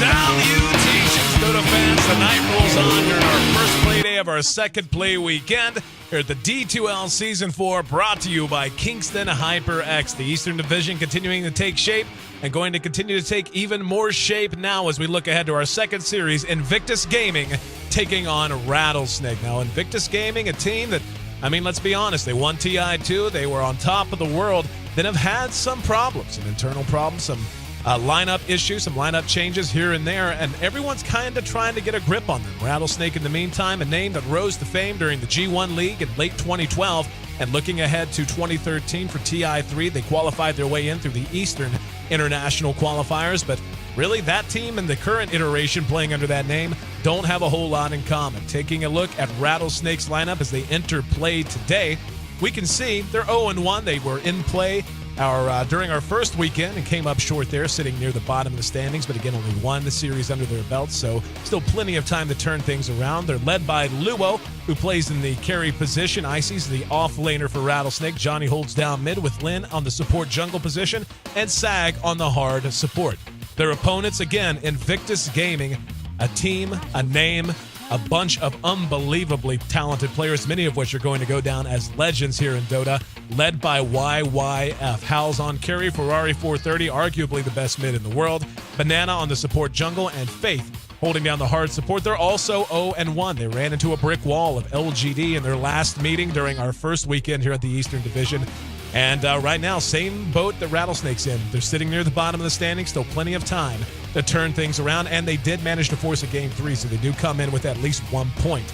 Salutations, Dota fans. The night rolls on during our first play day of our second play weekend here at the D2L Season 4, brought to you by Kingston HyperX. The Eastern Division continuing to take shape and going to continue to take even more shape now as we look ahead to our second series, Invictus Gaming taking on Rattlesnake. Now, Invictus Gaming, a team that, let's be honest, they won TI2, they were on top of the world, then have had some problems, some internal problems, some lineup issues, some lineup changes here and there, and everyone's kind of trying to get a grip on them. Rattlesnake, in the meantime, a name that rose to fame during the G1 League in late 2012, and looking ahead to 2013 for TI3, they qualified their way in through the Eastern International qualifiers, but really that team and the current iteration playing under that name don't have a whole lot in common. Taking a look at Rattlesnake's lineup as they enter play today, we can see they're 0-1. They were in play during our first weekend and came up short there, sitting near the bottom of the standings, but again, only won the series under their belts, so still plenty of time to turn things around. They're led by Luo, who plays in the carry position. Icy's the off laner for Rattlesnake. Johnny holds down mid with Lin on the support jungle position, and Sag on the hard support. Their opponents, again, Invictus Gaming, a team, a name, a bunch of unbelievably talented players, many of which are going to go down as legends here in Dota, led by YYF. Hal's on carry, Ferrari 430, arguably the best mid in the world, Banana on the support jungle, and Faith holding down the hard support. They're also 0-1. They ran into a brick wall of LGD in their last meeting during our first weekend here at the Eastern Division. And right now, same boat that Rattlesnake's in. They're sitting near the bottom of the standings, still plenty of time to turn things around, and they did manage to force a Game 3, so they do come in with at least 1 point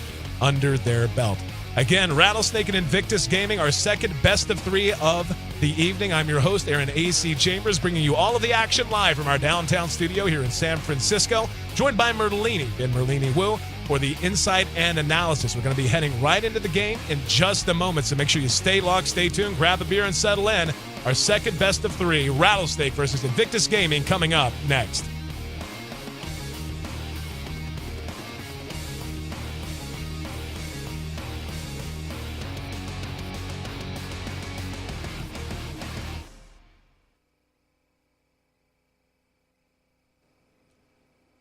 under their belt. Again, Rattlesnake and Invictus Gaming, our second best of 3 of the evening. I'm your host, Aaron A.C. Chambers, bringing you all of the action live from our downtown studio here in San Francisco, joined by Merlini, Ben Merlini Wu, for the insight and analysis. We're going to be heading right into the game in just a moment, so make sure you stay locked, stay tuned, grab a beer, and settle in. Our second best of 3, Rattlesnake versus Invictus Gaming, coming up next.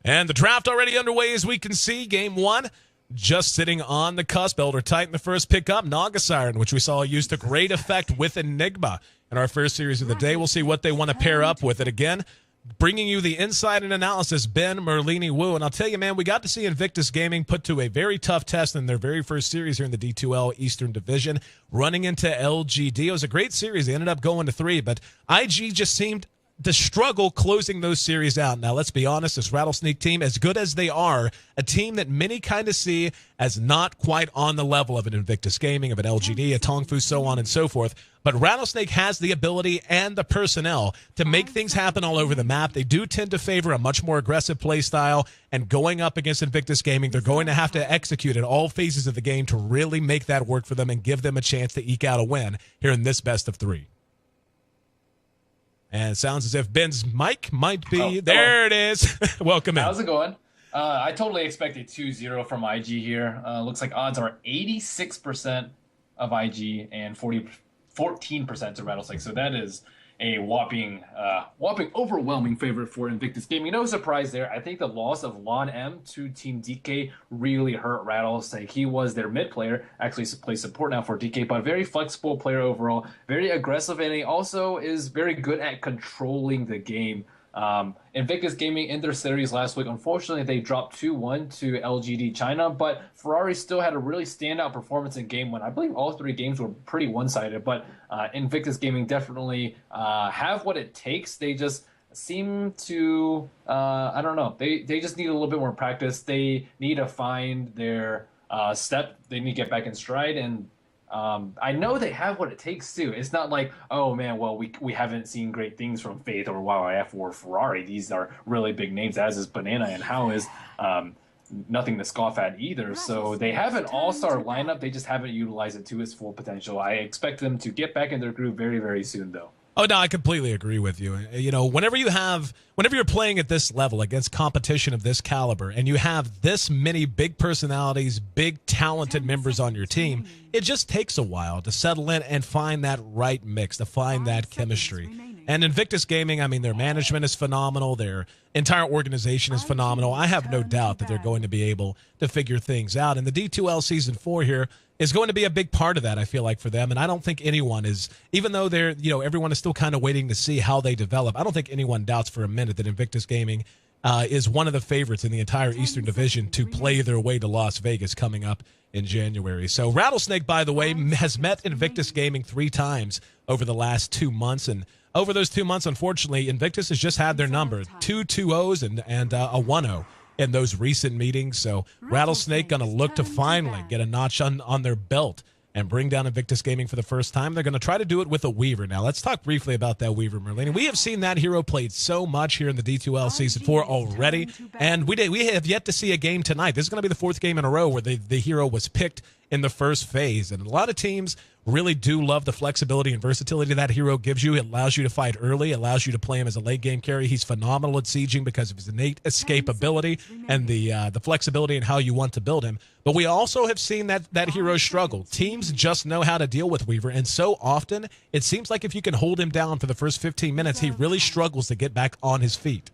And the draft already underway, as we can see. Game 1 just sitting on the cusp. Elder Titan, the first pickup. Naga Siren, which we saw used to great effect with Enigma in our first series of the day. We'll see what they want to pair up with it. Again, bringing you the insight and analysis, Ben Merlini Wu. And I'll tell you, man, we got to see Invictus Gaming put to a very tough test in their very first series here in the D2L Eastern Division, running into LGD. It was a great series. They ended up going to 3, but IG just seemed the struggle closing those series out. Now, let's be honest, this Rattlesnake team, as good as they are, a team that many kind of see as not quite on the level of an Invictus Gaming, of an LGD, a Tongfu, so on and so forth. But Rattlesnake has the ability and the personnel to make things happen all over the map. They do tend to favor a much more aggressive play style, and going up against Invictus Gaming, they're going to have to execute at all phases of the game to really make that work for them and give them a chance to eke out a win here in this best of 3. And it sounds as if Ben's mic might be there. It is. Welcome in. How's it going? I totally expected 2-0 from IG here. Looks like odds are 86% of IG and 14% to Rattlesnake. So that is a whopping overwhelming favorite for Invictus Gaming. No surprise there. I think the loss of Lon M to Team DK really hurt Rattlesnake. He was their mid player, actually plays support now for DK, but a very flexible player overall, very aggressive, and he also is very good at controlling the game. Invictus Gaming in their series last week, unfortunately, they dropped 2-1 to LGD China, but Ferrari still had a really standout performance in game 1. I believe all 3 games were pretty one-sided, but Invictus Gaming definitely have what it takes. They just seem to, I don't know, they just need a little bit more practice. They need to find their step. They need to get back in stride, and I know they have what it takes too. It's not like, oh man, well, we haven't seen great things from Faith or YYF or Ferrari. These are really big names, as is Banana, and How is nothing to scoff at either. So they have an all-star lineup. They just haven't utilized it to its full potential. I expect them to get back in their groove very, very soon, though. Oh, no, I completely agree with you. You know, whenever you're playing at this level against competition of this caliber, and you have this many big personalities, big talented members on your team, it just takes a while to settle in and find that right mix, to find that chemistry. And Invictus Gaming, I mean, their management is phenomenal. Their entire organization is phenomenal. I have no doubt that they're going to be able to figure things out. And the D2L Season 4 here is going to be a big part of that, I feel like, for them. And I don't think anyone is, even though they're, everyone is still kind of waiting to see how they develop, I don't think anyone doubts for a minute that Invictus Gaming is one of the favorites in the entire Eastern Division to play their way to Las Vegas coming up in January. So Rattlesnake, by the way, has met Invictus Gaming 3 times over the last 2 months. And over those 2 months, unfortunately, Invictus has just had their number, 2 2-0s and a 1-0 in those recent meetings. So Rattlesnake going to look to finally get a notch on their belt and bring down Invictus Gaming for the first time. They're going to try to do it with a Weaver. Now, let's talk briefly about that Weaver, Merlini. We have seen that hero played so much here in the D2L Season 4 already, and we have yet to see a game tonight. This is going to be the 4th game in a row where the hero was picked in the first phase, and a lot of teams really do love the flexibility and versatility that hero gives you. It allows you to fight early. It allows you to play him as a late game carry. He's phenomenal at sieging because of his innate escapability and the flexibility and how you want to build him. But we also have seen that hero struggle. Teams just know how to deal with Weaver, and so often it seems like if you can hold him down for the first 15 minutes, he really struggles to get back on his feet.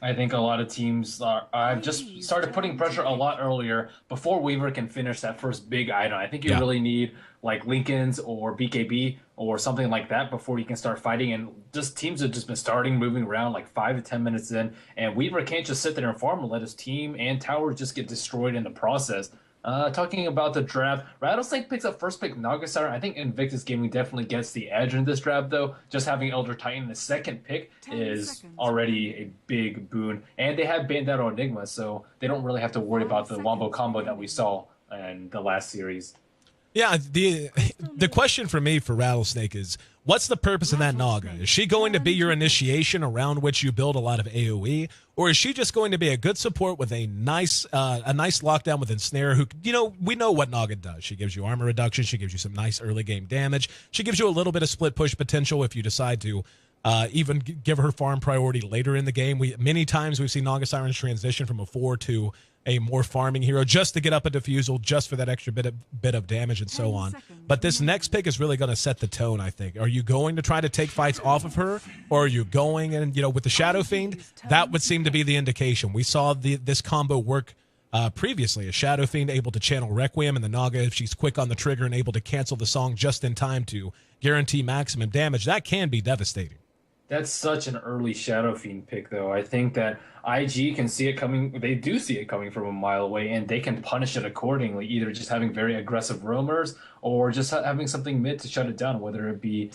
I think a lot of teams have just started putting pressure a lot earlier before Weaver can finish that first big item. I think you really need like Lincoln's or BKB or something like that before you can start fighting. And just teams have just been moving around like 5 to 10 minutes in, and Weaver can't just sit there and farm and let his team and tower just get destroyed in the process. Talking about the draft, Rattlesnake picks up first pick Nagasar. I think Invictus Gaming definitely gets the edge in this draft, though. Just having Elder Titan, the second pick, is already a big boon. And they have Bandero Enigma, so they don't really have to worry about the Wombo combo that we saw in the last series. Yeah, the question for me for Rattlesnake is, what's the purpose of that Naga? Is she going to be your initiation around which you build a lot of AoE, or is she just going to be a good support with a nice lockdown with Ensnare? Who, we know what Naga does. She gives you armor reduction. She gives you some nice early game damage. She gives you a little bit of split push potential if you decide to even give her farm priority later in the game. Many times we've seen Naga Sirens transition from a 4 to a more farming hero just to get up a diffusal, just for that extra bit of damage and so on. But this next pick is really going to set the tone, I think. Are you going to try to take fights off of her, or are you going and, with the Shadow Fiend? That would seem to be the indication. We saw this combo work previously. A Shadow Fiend able to channel Requiem, and the Naga, if she's quick on the trigger and able to cancel the song just in time to guarantee maximum damage, that can be devastating. That's such an early Shadow Fiend pick, though. I think that IG can see it coming. They do see it coming from a mile away, and they can punish it accordingly, either just having very aggressive roamers or just having something mid to shut it down, whether it be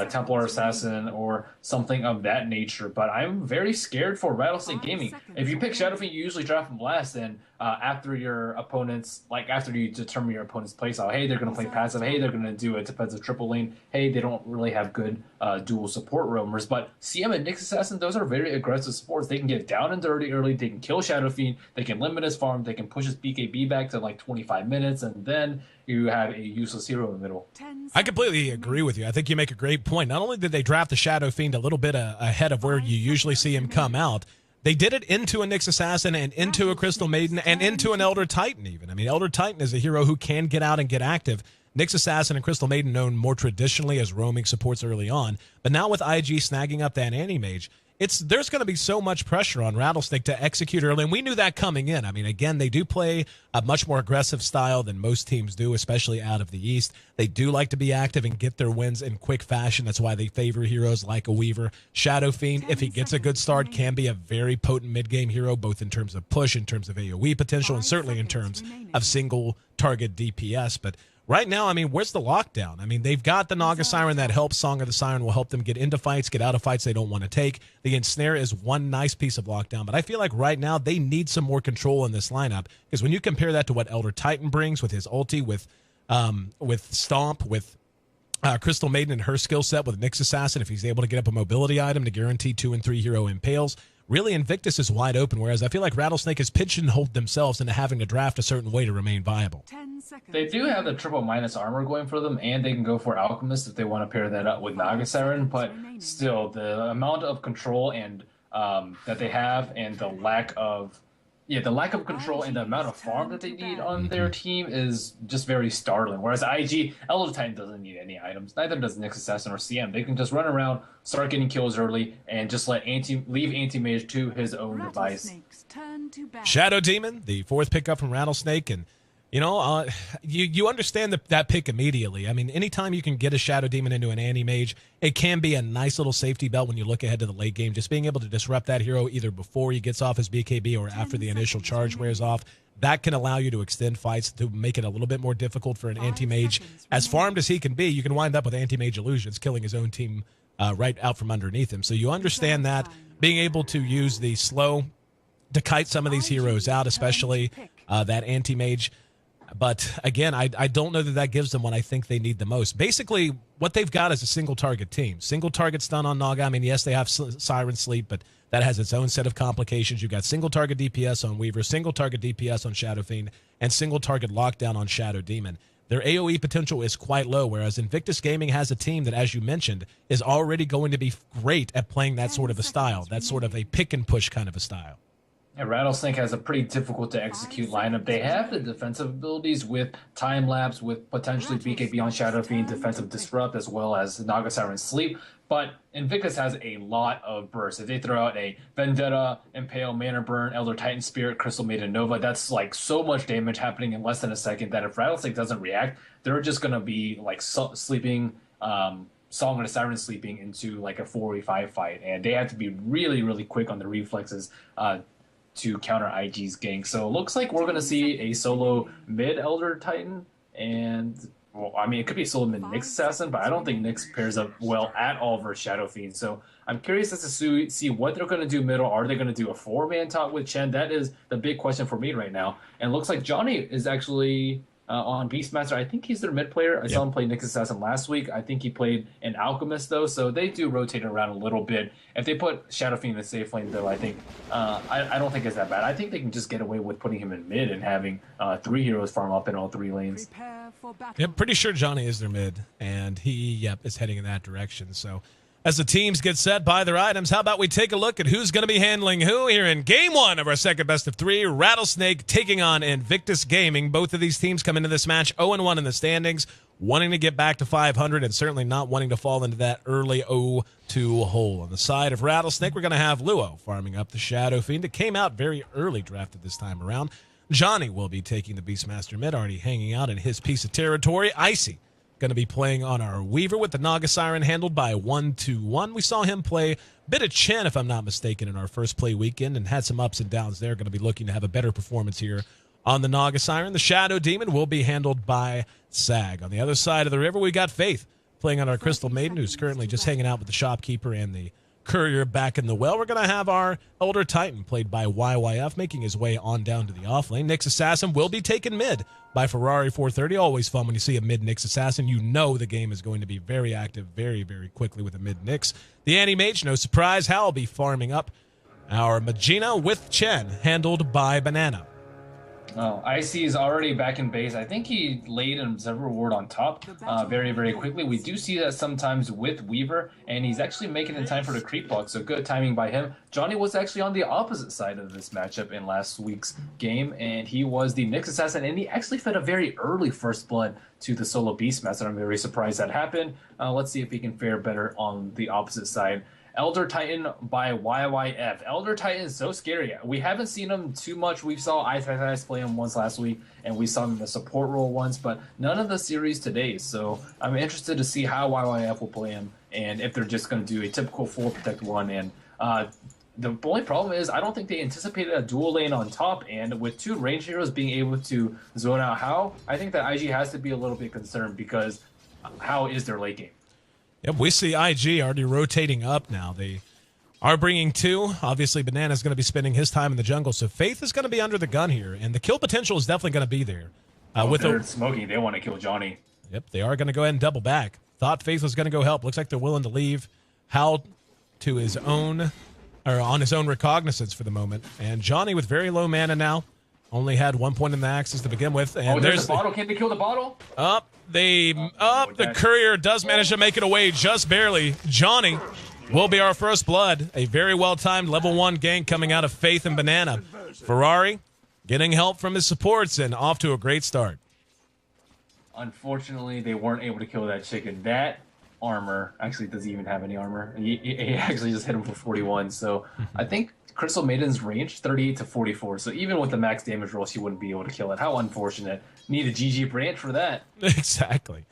Templar Assassin or something of that nature. But I'm very scared for Rattlesnake Gaming. If you pick Shadow Fiend, you usually draft him last, and after your opponents, after you determine your opponent's playstyle, hey, they're going to play passive, hey, they're going to do a defensive triple lane, hey, they don't really have good dual support roamers. But CM and Nyx Assassin, those are very aggressive supports. They can get down and dirty early, they can kill Shadow Fiend, they can limit his farm, they can push his BKB back to like 25 minutes, and then you have a useless hero in the middle. I completely agree with you. I think you make a great point. Not only did they draft the Shadow Fiend a little bit ahead of where you usually see him come out, they did it into a Nyx Assassin and into a Crystal Maiden and into an Elder Titan even. I mean, Elder Titan is a hero who can get out and get active. Nyx Assassin and Crystal Maiden known more traditionally as roaming supports early on. But now with IG snagging up that Anti-Mage, there's going to be so much pressure on Rattlesnake to execute early, and we knew that coming in. I mean, again, they do play a much more aggressive style than most teams do, especially out of the East. They do like to be active and get their wins in quick fashion. That's why they favor heroes like a Weaver. Shadow Fiend, if he gets a good start, can be a very potent mid-game hero, both in terms of push, in terms of AoE potential, and certainly in terms of single target DPS. But right now, I mean, where's the lockdown? I mean, they've got the Naga Siren that helps. Song of the Siren will help them get into fights, get out of fights they don't want to take. The Ensnare is one nice piece of lockdown, but I feel like right now they need some more control in this lineup, because when you compare that to what Elder Titan brings with his ulti, with Stomp, with Crystal Maiden and her skill set, with Nyx Assassin, if he's able to get up a mobility item to guarantee 2 and 3 hero impales, really Invictus is wide open, whereas I feel like Rattlesnake has pigeonholed themselves into having to draft a certain way to remain viable. They do have the triple minus armor going for them, and they can go for Alchemist if they want to pair that up with Naga Siren, but still, the amount of control and that they have and the lack of Yeah, the lack of control and the amount of farm that they need on their team is just very startling. Whereas IG, Elder Titan doesn't need any items. Neither does Nyx Assassin or CM. They can just run around, start getting kills early, and just leave Anti-Mage to his own device. Shadow Demon, the 4th pickup from Rattlesnake, and you understand that pick immediately. I mean, anytime you can get a Shadow Demon into an Anti-Mage, it can be a nice little safety belt when you look ahead to the late game. Just being able to disrupt that hero either before he gets off his BKB or after the initial charge wears off, that can allow you to extend fights to make it a little bit more difficult for an Anti-Mage. As farmed as he can be, you can wind up with Anti-Mage illusions, killing his own team right out from underneath him. So you understand that. Being able to use the slow to kite some of these heroes out, especially that Anti-Mage. But again, I don't know that gives them what I think they need the most. Basically, what they've got is a single target team. Single target stun on Naga. I mean, yes, they have Siren Sleep, but that has its own set of complications. You've got single target DPS on Weaver, single target DPS on Shadow Fiend, and single target lockdown on Shadow Demon. Their AoE potential is quite low, whereas Invictus Gaming has a team that, as you mentioned, is already going to be great at playing that sort of a style, that sort of a pick and push kind of a style. Yeah, Rattlesnake has a pretty difficult to execute lineup. They have the defensive abilities with Time Lapse, with potentially BKB on Shadow Fiend, defensive Disrupt, as well as Naga Siren Sleep. But Invictus has a lot of bursts. If they throw out a Vendetta, Impale, Mana Burn, Elder Titan Spirit, Crystal Maiden Nova, that's like so much damage happening in less than a second that if Rattlesnake doesn't react, they're just going to be like sleeping, Song of the Siren sleeping into like a 4v5 fight. And they have to be really, really quick on the reflexes to counter IG's gank. So it looks like we're going to see a solo mid Elder Titan, and well, I mean, it could be a solo mid Nyx Assassin, but I don't think Nyx pairs up well at all versus Shadow Fiend. So I'm curious as to see what they're going to do middle. Are they going to do a 4-man top with Chen? That is the big question for me right now. And it looks like Johnny is actually on Beastmaster. I think he's their mid player. I saw him play Nyx Assassin last week. I think he played an Alchemist, though, so they do rotate around a little bit. If they put Shadow Fiend in the safe lane, though, I think I don't think it's that bad. I think they can just get away with putting him in mid and having 3 heroes farm up in all 3 lanes. Yep, pretty sure Johnny is their mid, and he is heading in that direction. So as the teams get set by their items, how about we take a look at who's going to be handling who here in Game 1 of our second best of 3. Rattlesnake taking on Invictus Gaming. Both of these teams come into this match 0-1 in the standings, wanting to get back to 500 and certainly not wanting to fall into that early 0-2 hole. On the side of Rattlesnake, we're going to have Luo farming up the Shadow Fiend. It came out very early drafted this time around. Johnny will be taking the Beastmaster mid, already hanging out in his piece of territory. Icy going to be playing on our Weaver with the Naga Siren handled by 1-2-1. We saw him play a bit of Chen, if I'm not mistaken, in our first play weekend and had some ups and downs there. Going to be looking to have a better performance here on the Naga Siren. The Shadow Demon will be handled by Sag. On the other side of the river, we got Faith playing on our Crystal Maiden, who's currently just hanging out with the Shopkeeper and the Courier back in the well. We're going to have our Elder Titan played by YYF making his way on down to the off lane. Nyx Assassin will be taken mid by Ferrari 430. Always fun when you see a mid Nyx Assassin. You know the game is going to be very active very, very quickly with a mid Nyx. The Anti-Mage, no surprise, Hal will be farming up our Magina with Chen, handled by Banana. Oh, Icy is already back in base. I think he laid an Observer Ward on top very, very quickly. We do see that sometimes with Weaver, and he's actually making it time for the creep block, so good timing by him. Johnny was actually on the opposite side of this matchup in last week's game, and he was the Nyx Assassin, and he actually fed a very early first blood to the solo Beastmaster. I'm very surprised that happened. Let's see if he can fare better on the opposite side. Elder Titan by YYF. Elder Titan is so scary. We haven't seen him too much. We saw Ice play him once last week, and we saw him in the support role once, but none of the series today. So I'm interested to see how YYF will play him, and if they're just going to do a typical 4 protect 1. And the only problem is I don't think they anticipated a dual lane on top, and with 2 range heroes being able to zone out How, I think that IG has to be a little bit concerned because How is their late game. Yep, we see IG already rotating up now. They are bringing 2. Obviously, Banana's going to be spending his time in the jungle, so Faith is going to be under the gun here, and the kill potential is definitely going to be there. With they're smoking, they want to kill Johnny. Yep, they are going to go ahead and double back. Thought Faith was going to go help. Looks like they're willing to leave Hal to his own, or on his own recognizance for the moment. And Johnny with very low mana now. Only had 1 point in the axis to begin with. And there's the bottle. Can they kill the bottle? The Courier does manage to make it away just barely. Johnny will be our first blood. A very well-timed level 1 gank coming out of Faith and Banana. Ferrari getting help from his supports and off to a great start. Unfortunately, they weren't able to kill that chicken. That armor actually doesn't even have any armor. He actually just hit him for 41. So I think Crystal Maiden's range 38 to 44. So even with the max damage roll, she wouldn't be able to kill it. How unfortunate. Need a GG branch for that. Exactly.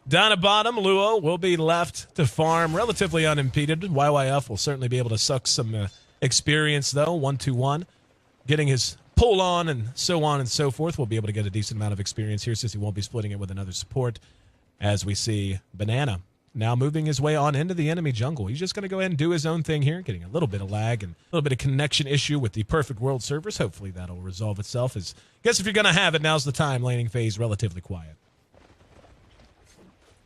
Down at bottom, Luo will be left to farm relatively unimpeded. YYF will certainly be able to suck some experience, though. 1-2-1. Getting his pull on and so on and so forth. We'll be able to get a decent amount of experience here since he won't be splitting it with another support. As we see Banana now moving his way on into the enemy jungle. He's just going to go ahead and do his own thing here, getting a little bit of lag and a little bit of connection issue with the Perfect World servers. Hopefully that'll resolve itself. I guess if you're going to have it, now's the time. Laning phase relatively quiet.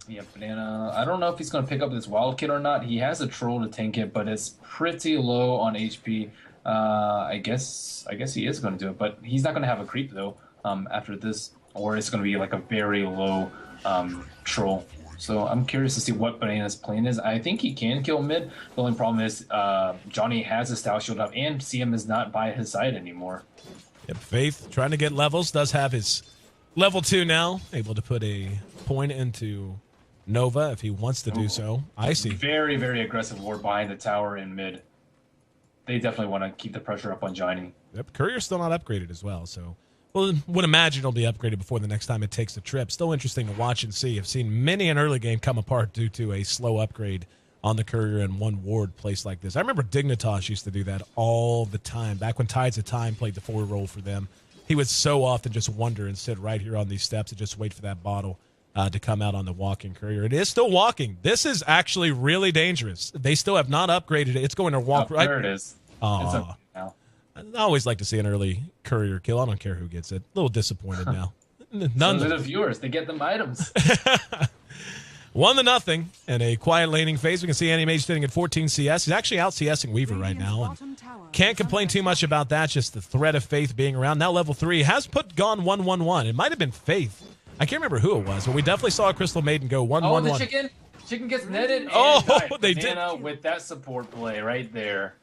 Yeah, Banana. I don't know if he's going to pick up this Wild Kid or not. He has a troll to tank it, but it's pretty low on HP. I guess he is going to do it, but he's not going to have a creep though after this, or it's going to be like a very low troll. So I'm curious to see what Banana's plan is. I think he can kill mid. The only problem is Johnny has his style shield up, and CM is not by his side anymore. Yep, Faith trying to get levels, does have his level 2 now, able to put a point into Nova if he wants to do so. I see. Very, very aggressive ward behind the tower in mid. They definitely want to keep the pressure up on Johnny. Yep, Courier's still not upgraded as well, so would imagine it'll be upgraded before the next time it takes the trip. Still interesting to watch and see. I've seen many an early game come apart due to a slow upgrade on the Courier and one ward placed like this. I remember Dignitas used to do that all the time. Back when Tides of Time played the forward role for them, he would so often just wonder and sit right here on these steps and just wait for that bottle to come out on the walking Courier. It is still walking. This is actually really dangerous. They still have not upgraded it. It's going to walk right. There it is. Oh, it's up now. I always like to see an early Courier kill. I don't care who gets it. A little disappointed now. None of the viewers. They get them items. 1-0 in a quiet laning phase. We can see Animage sitting at 14 CS. He's actually out CSing Weaver right now. And can't complain too much about that. Just the threat of Faith being around. Now level 3 has gone 1-1-1. It might have been Faith. I can't remember who it was, but we definitely saw a Crystal Maiden go 1-1-1. Oh, the chicken? Chicken gets netted. And they did. With that support play right there.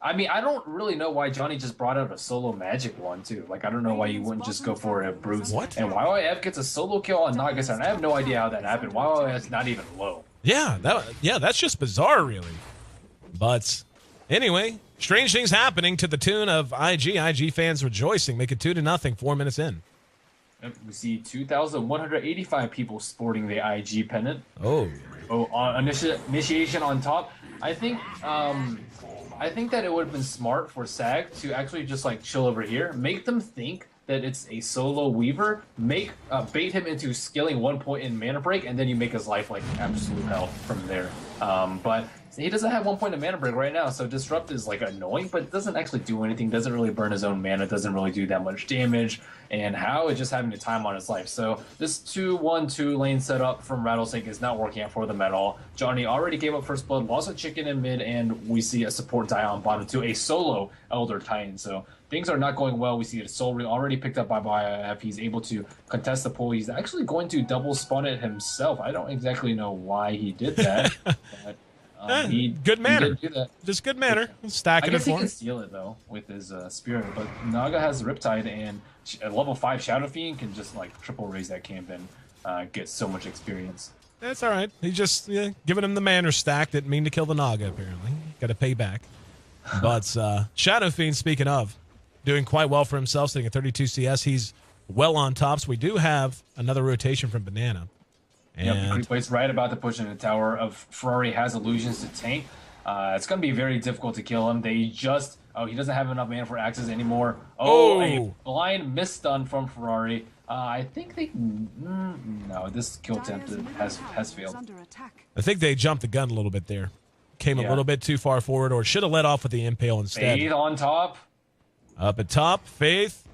I mean, I don't really know why Johnny just brought out a solo magic one, too. Like, I don't know why you wouldn't just go for a Bruce. What? And YYF gets a solo kill on Nagas, and I have no idea how that happened. YYF's not even low. Yeah, that's just bizarre, really. But anyway, strange things happening to the tune of IG. IG fans rejoicing. Make it 2-0, 4 minutes in. Yep, we see 2,185 people sporting the IG pennant. Oh, initiation on top. I think that it would have been smart for SAG to actually just like chill over here, make them think that it's a solo Weaver, bait him into skilling 1 point in mana break, and then you make his life like absolute hell from there. But he doesn't have 1 point in mana break right now, so Disrupt is like annoying, but it doesn't actually do anything, doesn't really burn his own mana, doesn't really do that much damage, and How is just having the time on his life. So this 2-1-2 lane setup from Rattlesnake is not working out for them at all. Johnny already gave up first blood, lost a chicken in mid, and we see a support die on bottom to a solo Elder Titan. So things are not going well. We see the Soul Ring already picked up by YF. He's able to contest the pull. He's actually going to double spawn it himself. I don't exactly know why he did that. But good manner. He did do that. Just good manner. Stacking I guess it for he him. can steal it though with his spirit, but Naga has Riptide, and a level 5 Shadow Fiend can just like triple raise that camp and get so much experience. That's all right. He just giving him the manner stack. Didn't mean to kill the Naga, apparently. Got to pay back. But Shadow Fiend, speaking of, doing quite well for himself, sitting at 32 CS. He's well on top. So we do have another rotation from Banana. And yep, Creepwait's right about to push into the tower. Of Ferrari has illusions to tank. It's going to be very difficult to kill him. He doesn't have enough mana for axes anymore. A blind misstun from Ferrari. I think no, this kill attempt has failed. I think they jumped the gun a little bit there. Came a little bit too far forward, or should have let off with the impale instead. Faith on top. Up at top, Faith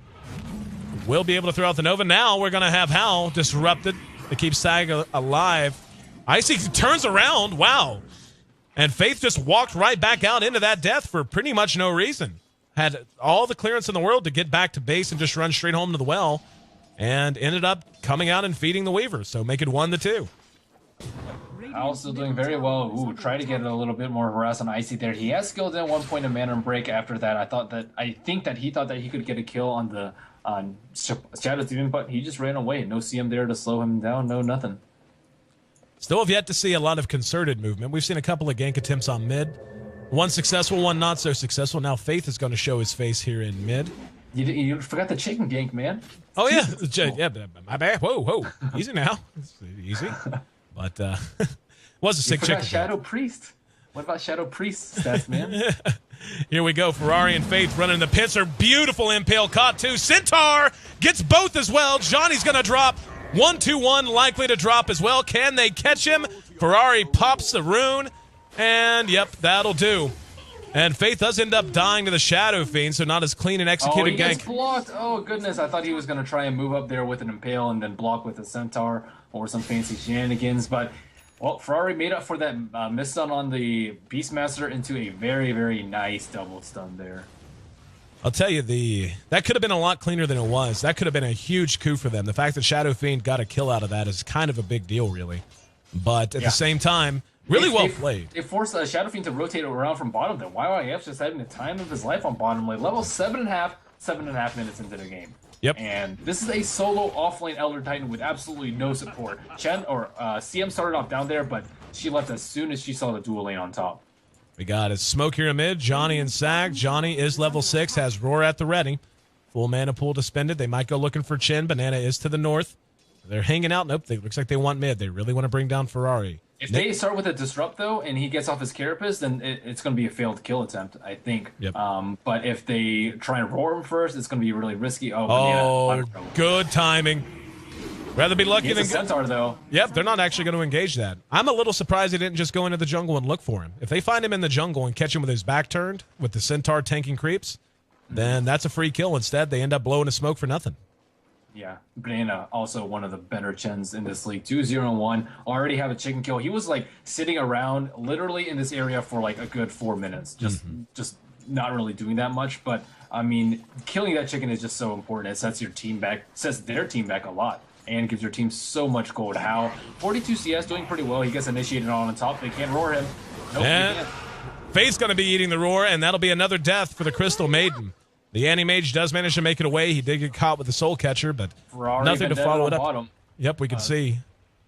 will be able to throw out the Nova. Now we're going to have Hal disrupted to keep Sag alive. Icy turns around. Wow. And Faith just walked right back out into that death for pretty much no reason. Had all the clearance in the world to get back to base and just run straight home to the well. And ended up coming out and feeding the Weaver. So make it 1-2. Howl's still doing very well. Ooh, try to get a little bit more harass on Icy there. He has skilled in 1 point of mana and break after that. I think that he thought that he could get a kill on the Shadow Demon, but he just ran away. No CM there to slow him down. No nothing. Still have yet to see a lot of concerted movement. We've seen a couple of gank attempts on mid. One successful, one not so successful. Now Faith is going to show his face here in mid. You forgot the chicken gank, man. Oh, yeah. Yeah, my bad. Whoa. Easy now. Easy. But was a sick chicken. Shadow Priest. What about Shadow Priest stats, man? Here we go. Ferrari and Faith running the pincer. Beautiful impale caught too. Centaur gets both as well. Johnny's going to drop. 1-2-1 likely to drop as well. Can they catch him? Ferrari pops the rune. And, yep, that'll do. And Faith does end up dying to the Shadow Fiend, so not as clean and executed gank. Gets blocked. Oh, goodness. I thought he was going to try and move up there with an impale and then block with a Centaur or some fancy shenanigans. But, well, Ferrari made up for that misstun on the Beastmaster into a very, very nice double stun there. I'll tell you, that could have been a lot cleaner than it was. That could have been a huge coup for them. The fact that Shadow Fiend got a kill out of that is kind of a big deal, really. But at the same time, really well played. It forced Shadow Fiend to rotate around from bottom. Then YYF's just having the time of his life on bottom lane. Level 7.5 minutes into the game. Yep. And this is a solo offlane Elder Titan with absolutely no support. CM started off down there, but she left as soon as she saw the dual lane on top. We got a smoke here in mid. Johnny and Sag. Johnny is level 6, has Roar at the ready. Full mana pool to spend it. They might go looking for Chin. Banana is to the north. They're hanging out. Nope, looks like they want mid. They really want to bring down Ferrari. If they start with a Disrupt, though, and he gets off his Carapace, then it's going to be a failed kill attempt, I think. Yep. But if they try and roar him first, it's going to be really risky. Good timing. Rather be lucky than Centaur, though. Yep, they're not actually going to engage that. I'm a little surprised they didn't just go into the jungle and look for him. If they find him in the jungle and catch him with his back turned, with the Centaur tanking creeps, then that's a free kill. Instead, they end up blowing a smoke for nothing. Yeah, Banana, also one of the better Chens in this league. 2-0-1, already have a chicken kill. He was like sitting around literally in this area for like a good 4 minutes, just not really doing that much. But I mean, killing that chicken is just so important. It sets their team back a lot, and gives your team so much gold. How 42 CS doing pretty well. He gets initiated on top. They can't roar him. Nope, Faith's going to be eating the roar, and that'll be another death for the Crystal Maiden. The Anti-Mage does manage to make it away. He did get caught with the Soul Catcher, but Ferrari nothing to follow it up. Bottom. Yep, we can see.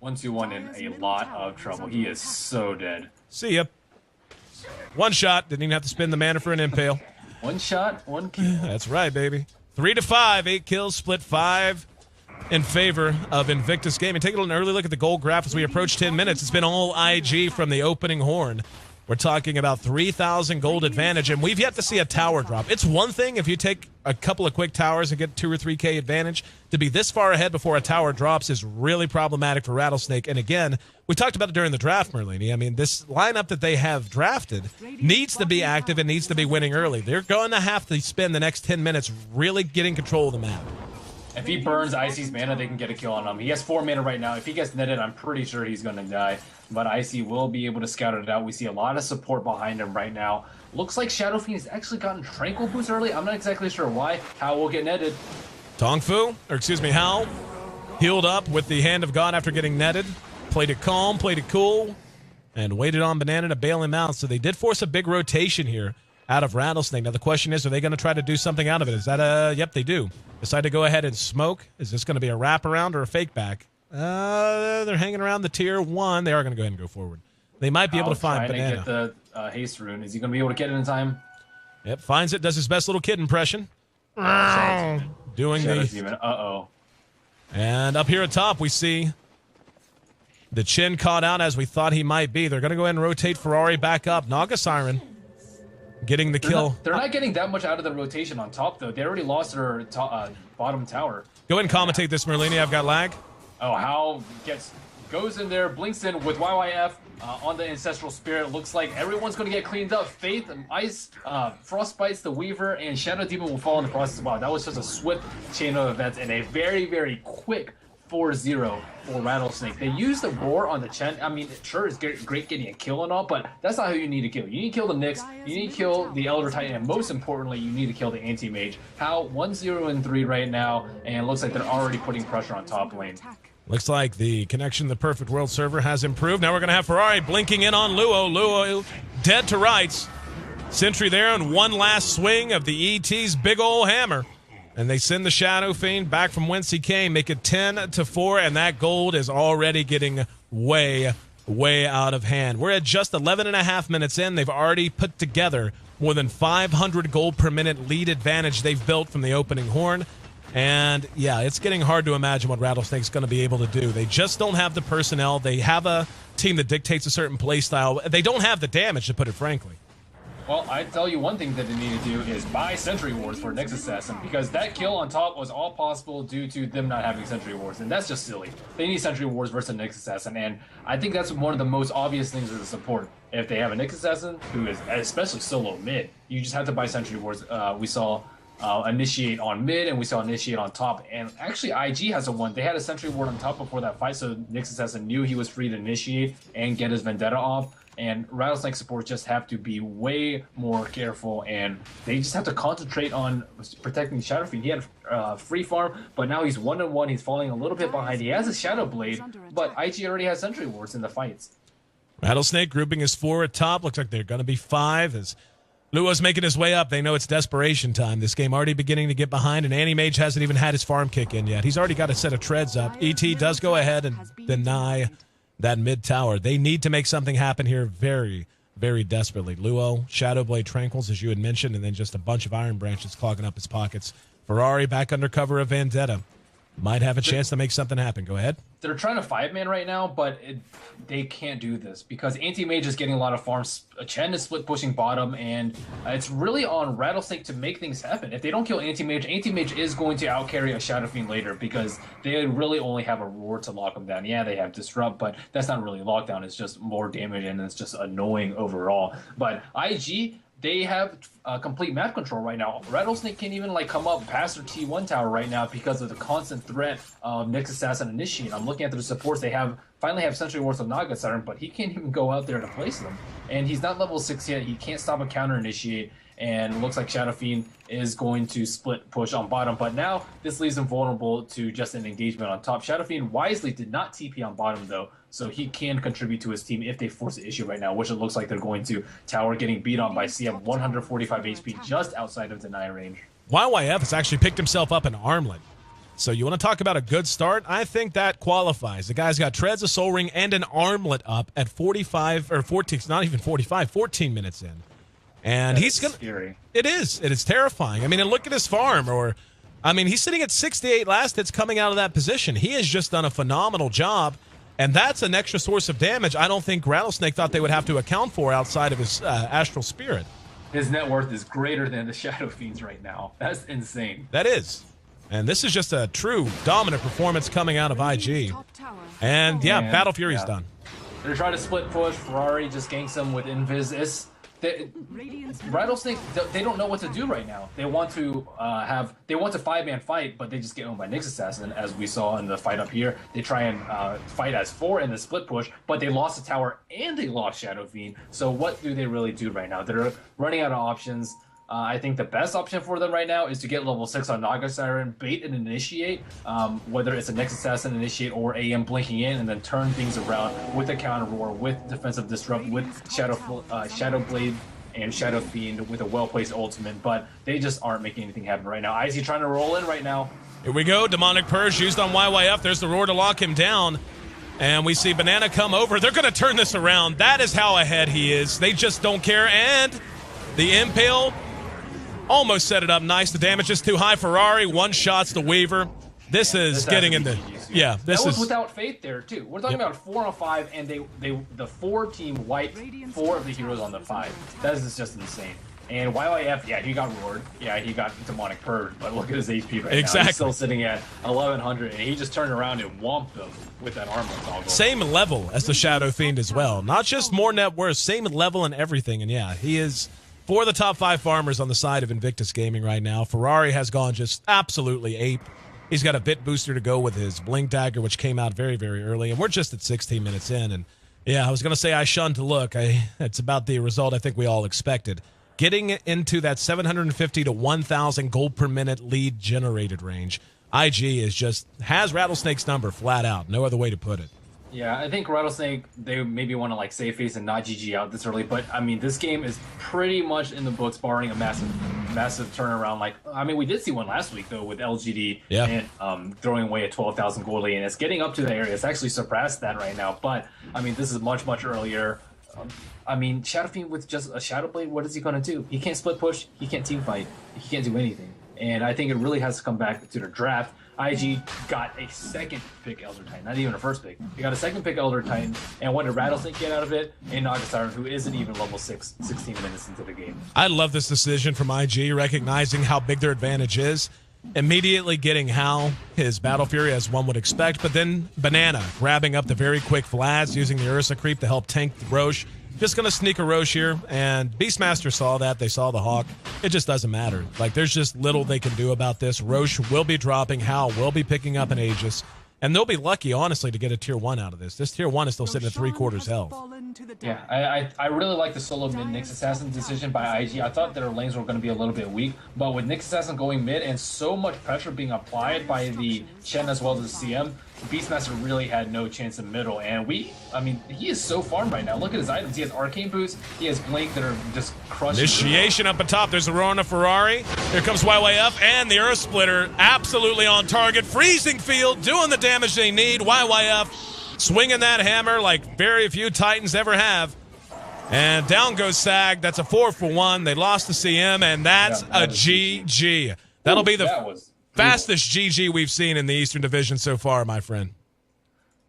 1-2-1 in a lot of trouble. He is so dead. See ya. One shot. Didn't even have to spend the mana for an impale. One shot, one kill. That's right, baby. 3-5, 8 kills, split 5 in favor of Invictus Gaming. Take an early look at the gold graph as we approach 10 minutes. It's been all IG from the opening horn. We're talking about 3,000 gold advantage, and we've yet to see a tower drop. It's one thing if you take a couple of quick towers and get 2 or 3K advantage. To be this far ahead before a tower drops is really problematic for Rattlesnake. And again, we talked about it during the draft, Merlini. I mean, this lineup that they have drafted needs to be active and needs to be winning early. They're going to have to spend the next 10 minutes really getting control of the map. If he burns Icy's mana, they can get a kill on him. He has 4 mana right now. If he gets netted, I'm pretty sure he's going to die. But Icy will be able to scout it out. We see a lot of support behind him right now. Looks like Shadow Fiend has actually gotten Tranquil Boost early. I'm not exactly sure why. How will get netted. Hal, healed up with the Hand of God after getting netted. Played it calm, played it cool, and waited on Banana to bail him out. So they did force a big rotation here out of Rattlesnake. Now the question is, are they going to try to do something out of it? Is that yep, they do. Decide to go ahead and smoke. Is this going to be a wraparound or a fake back? They're hanging around the tier 1. They are going to go ahead and go forward. They might be able to find Banana. To get the haste rune. Is he going to be able to get it in time? Yep, finds it, does his best little kid impression. Doing Shadow the... Demon. Uh-oh. And up here at top, we see the Chin caught out as we thought he might be. They're going to go ahead and rotate Ferrari back up. Naga Siren getting the kill. They're not getting that much out of the rotation on top, though. They already lost their bottom tower. Go ahead and commentate this, Merlini. I've got lag. Oh, Hal goes in there, blinks in with YYF on the Ancestral Spirit. Looks like everyone's going to get cleaned up. Faith, Ice, Frostbites, the Weaver, and Shadow Demon will fall in the process. Wow, that was just a swift chain of events and a very, very quick 4-0 for Rattlesnake. They used the roar on the Chen. I mean, sure, it's great getting a kill and all, but that's not who you need to kill. You need to kill the Nyx, you need to kill the Elder Titan, and most importantly, you need to kill the Anti-Mage. How 1-0-3 right now, and it looks like they're already putting pressure on top lane. Looks like the connection to the Perfect World server has improved. Now we're going to have Ferrari blinking in on Luo. Luo dead to rights. Sentry there and one last swing of the ET's big ol' hammer. And they send the Shadow Fiend back from whence he came, make it 10-4, and that gold is already getting way out of hand. We're at just 11.5 minutes in. They've already put together more than 500 gold per minute lead advantage they've built from the opening horn. And, yeah, it's getting hard to imagine what Rattlesnake's going to be able to do. They just don't have the personnel. They have a team that dictates a certain play style. They don't have the damage, to put it frankly. Well, I tell you one thing that they need to do is buy Sentry Wards for Nyx Assassin, because that kill on top was all possible due to them not having Sentry Wards, and that's just silly. They need Sentry Wards versus Nyx Assassin, and I think that's one of the most obvious things of the support. If they have a Nyx Assassin, who is especially solo mid, you just have to buy Sentry Wards. We saw Initiate on mid, and we saw Initiate on top, and actually IG has a one. They had a Sentry Ward on top before that fight, so Nyx Assassin knew he was free to initiate and get his Vendetta off. And Rattlesnake supports just have to be way more careful, and they just have to concentrate on protecting Shadow Fiend. He had free farm, but now he's 1-1. He's falling a little bit behind. He has a Shadow Blade, but IG already has Sentry Wards in the fights. Rattlesnake grouping his 4 at top. Looks like they're going to be 5 as Luo's making his way up. They know it's desperation time. This game already beginning to get behind, and Anti-Mage hasn't even had his farm kick in yet. He's already got a set of treads up. ET does go ahead and deny that mid tower. They need to make something happen here very, very desperately. Luo, Shadowblade, Tranquils, as you had mentioned, and then just a bunch of Iron Branches clogging up his pockets. Ferrari back under cover of Vendetta. Might have a chance to make something happen. Go ahead. They're trying to 5-man right now, but they can't do this because Anti-Mage is getting a lot of farms. Chen is split pushing bottom, and it's really on Rattlesnake to make things happen. If they don't kill Anti-Mage, Anti-Mage is going to outcarry a Shadow Fiend later because they really only have a Roar to lock them down. Yeah, they have Disrupt, but that's not really lockdown. It's just more damage, and it's just annoying overall. But IG, they have complete map control right now. Rattlesnake can't even come up past their T1 tower right now because of the constant threat of Nyx Assassin Initiate. I'm looking at their supports. They finally have Sentry Wards of Naga Siren, but he can't even go out there to place them. And he's not level 6 yet. He can't stop a counter Initiate. And it looks like Shadow Fiend is going to split push on bottom. But now this leaves him vulnerable to just an engagement on top. Shadow Fiend wisely did not TP on bottom, though, so he can contribute to his team if they force the issue right now, which it looks like they're going to. Tower getting beat on by CM, 145 HP, just outside of deny range. YYF has actually picked himself up an armlet. So you want to talk about a good start? I think that qualifies. The guy's got treads, a soul ring, and an armlet up at 45, or 14, not even 45, 14 minutes in. And he's going to... It is. It is terrifying. I mean, and look at his farm. He's sitting at 68 last hits coming out of that position. He has just done a phenomenal job. And that's an extra source of damage I don't think Rattlesnake thought they would have to account for outside of his Astral Spirit. His net worth is greater than the Shadow Fiend's right now. That's insane. That is. And this is just a true dominant performance coming out of IG. And, Battle Fury's done. They're trying to split push. Ferrari just ganks them with Invis. Rattlesnake, they don't know what to do right now. They want to 5-man fight, but they just get owned by Nyx Assassin, as we saw in the fight up here. They try and fight as 4 in the split push, but they lost the tower and they lost Shadow Fiend. So what do they really do right now? They're running out of options. I think the best option for them right now is to get level 6 on Naga Siren, bait and initiate, whether it's a Nyx Assassin initiate or AM blinking in, and then turn things around with a counter roar, with defensive disrupt, with Shadow Blade and Shadow Fiend with a well-placed ultimate, but they just aren't making anything happen right now. IZ trying to roll in right now. Here we go. Demonic Purge used on YYF. There's the roar to lock him down. And we see Banana come over. They're going to turn this around. That is how ahead he is. They just don't care. And the Impale almost set it up nice. The damage is too high. Ferrari one-shots the Weaver. This is getting into... Yeah, this was without Faith there, too. We're talking about 4 on 5, and the 4 team wiped 4 of the heroes on the 5. That is just insane. And YYF, he got roared. Yeah, he got Demonic Purge, but look at his HP right now. He's still sitting at 1100, and he just turned around and whomped them with that armor toggle. Same level as the Shadow Fiend as well. Not just more net worth, same level and everything. And he is... for the top 5 farmers on the side of Invictus Gaming right now. Ferrari has gone just absolutely ape. He's got a bit booster to go with his Blink Dagger, which came out very, very early. And we're just at 16 minutes in. And, I was going to say I shunned to look. It's about the result I think we all expected. Getting into that 750 to 1,000 gold per minute lead generated range IG has Rattlesnake's number flat out. No other way to put it. Yeah, I think Rattlesnake, they maybe want to like save face and not GG out this early, but I mean, this game is pretty much in the books, barring a massive turnaround. Like, I mean, we did see one last week though with LGD and throwing away a 12,000 gold lead, and it's getting up to the area. It's actually surpassed that right now, but I mean, this is much earlier. I mean, Shadow Fiend with just a Shadow Blade, what is he going to do? He can't split push, he can't team fight, he can't do anything. And I think it really has to come back to the draft. IG got a second pick Elder Titan, not even a first pick. He got a second pick Elder Titan, and what did Rattlesnake get out of it? And Nagasiren, who isn't even level 6, 16 minutes into the game. I love this decision from IG, recognizing how big their advantage is. Immediately getting Hal, his Battle Fury, as one would expect, but then Banana grabbing up the very quick Vlads, using the Ursa creep to help tank the Roche. Just going to sneak a Roche here, and Beastmaster saw that. They saw the Hawk. It just doesn't matter. Like, there's just little they can do about this. Roche will be dropping. Hal will be picking up an Aegis. And they'll be lucky, honestly, to get a Tier 1 out of this. This Tier 1 is still sitting at 3/4 health. Yeah, I really like the solo mid Nyx Assassin decision by IG. I thought their lanes were going to be a little bit weak, but with Nyx Assassin going mid and so much pressure being applied by the Chen as well as the CM, Beastmaster really had no chance in middle. And I mean, he is so farmed right now. Look at his items. He has Arcane Boots. He has Blink that are just crushing. Initiation up atop. There's the Rona Ferrari. Here comes YYF and the Earth Splitter. Absolutely on target. Freezing field, doing the damage they need. YYF swinging that hammer like very few Titans ever have. And down goes Sag. That's a 4-for-1. They lost the CM, and that's a GG. That'll be the fastest GG we've seen in the Eastern Division so far, my friend.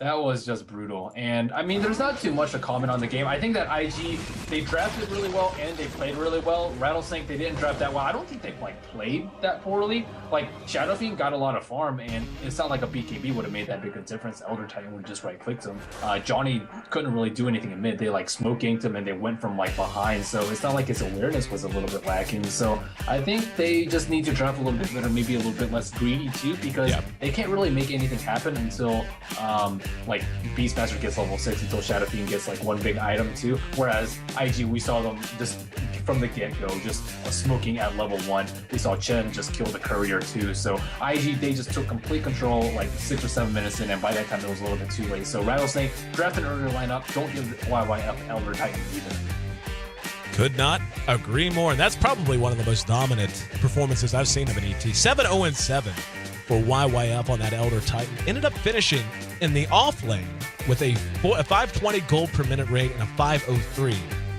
That was just brutal. And, I mean, there's not too much to comment on the game. I think that IG, they drafted really well and they played really well. Rattlesnake, they didn't draft that well. I don't think they, like, played that poorly. Like, Shadow Fiend got a lot of farm, and it's not like a BKB would have made that big a difference. Elder Titan would have just right-clicked him. Johnny couldn't really do anything in mid. They, like, smoke ganked him, and they went from, like, behind. So it's not like his awareness was a little bit lacking. So I think they just need to draft a little bit better, maybe a little bit less greedy, too, because they can't really make anything happen until, like Beastmaster gets level 6, until Shadow Fiend gets like one big item too. Whereas IG, we saw them just from the get-go just smoking at level 1. We saw Chen just kill the courier too. So IG, they just took complete control like 6 or 7 minutes in, and by that time it was a little bit too late. So Rattlesnake, draft an earlier lineup. Don't give YYF Elder Titan either. Could not agree more. And that's probably one of the most dominant performances I've seen of an ET. 7-0-7 for YYF on that Elder Titan. Ended up finishing in the off lane with a 520 gold per minute rate and a 503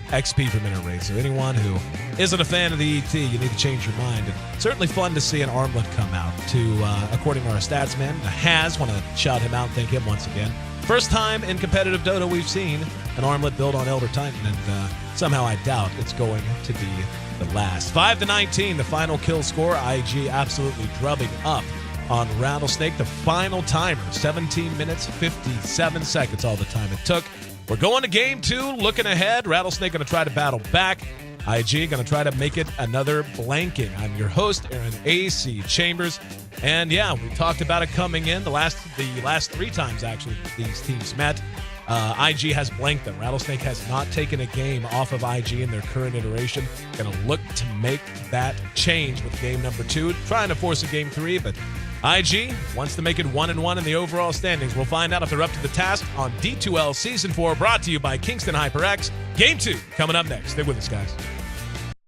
XP per minute rate. So anyone who isn't a fan of the ET, you need to change your mind. And certainly fun to see an Armlet come out to, according to our stats man, Has. Want to shout him out and thank him once again. First time in competitive Dota we've seen an Armlet build on Elder Titan, and somehow I doubt it's going to be the last. 5-19, the final kill score. IG absolutely drubbing up on Rattlesnake. The final timer, 17 minutes, 57 seconds, all the time it took. We're going to game 2, looking ahead. Rattlesnake going to try to battle back. IG going to try to make it another blanking. I'm your host, Aaron AC Chambers. And yeah, we talked about it coming in the last 3 times, actually, these teams met. IG has blanked them. Rattlesnake has not taken a game off of IG in their current iteration. Going to look to make that change with game number 2. Trying to force a game 3, but IG wants to make it 1-1 in the overall standings. We'll find out if they're up to the task on D2L Season 4, brought to you by Kingston HyperX. Game 2 coming up next. Stay with us, guys.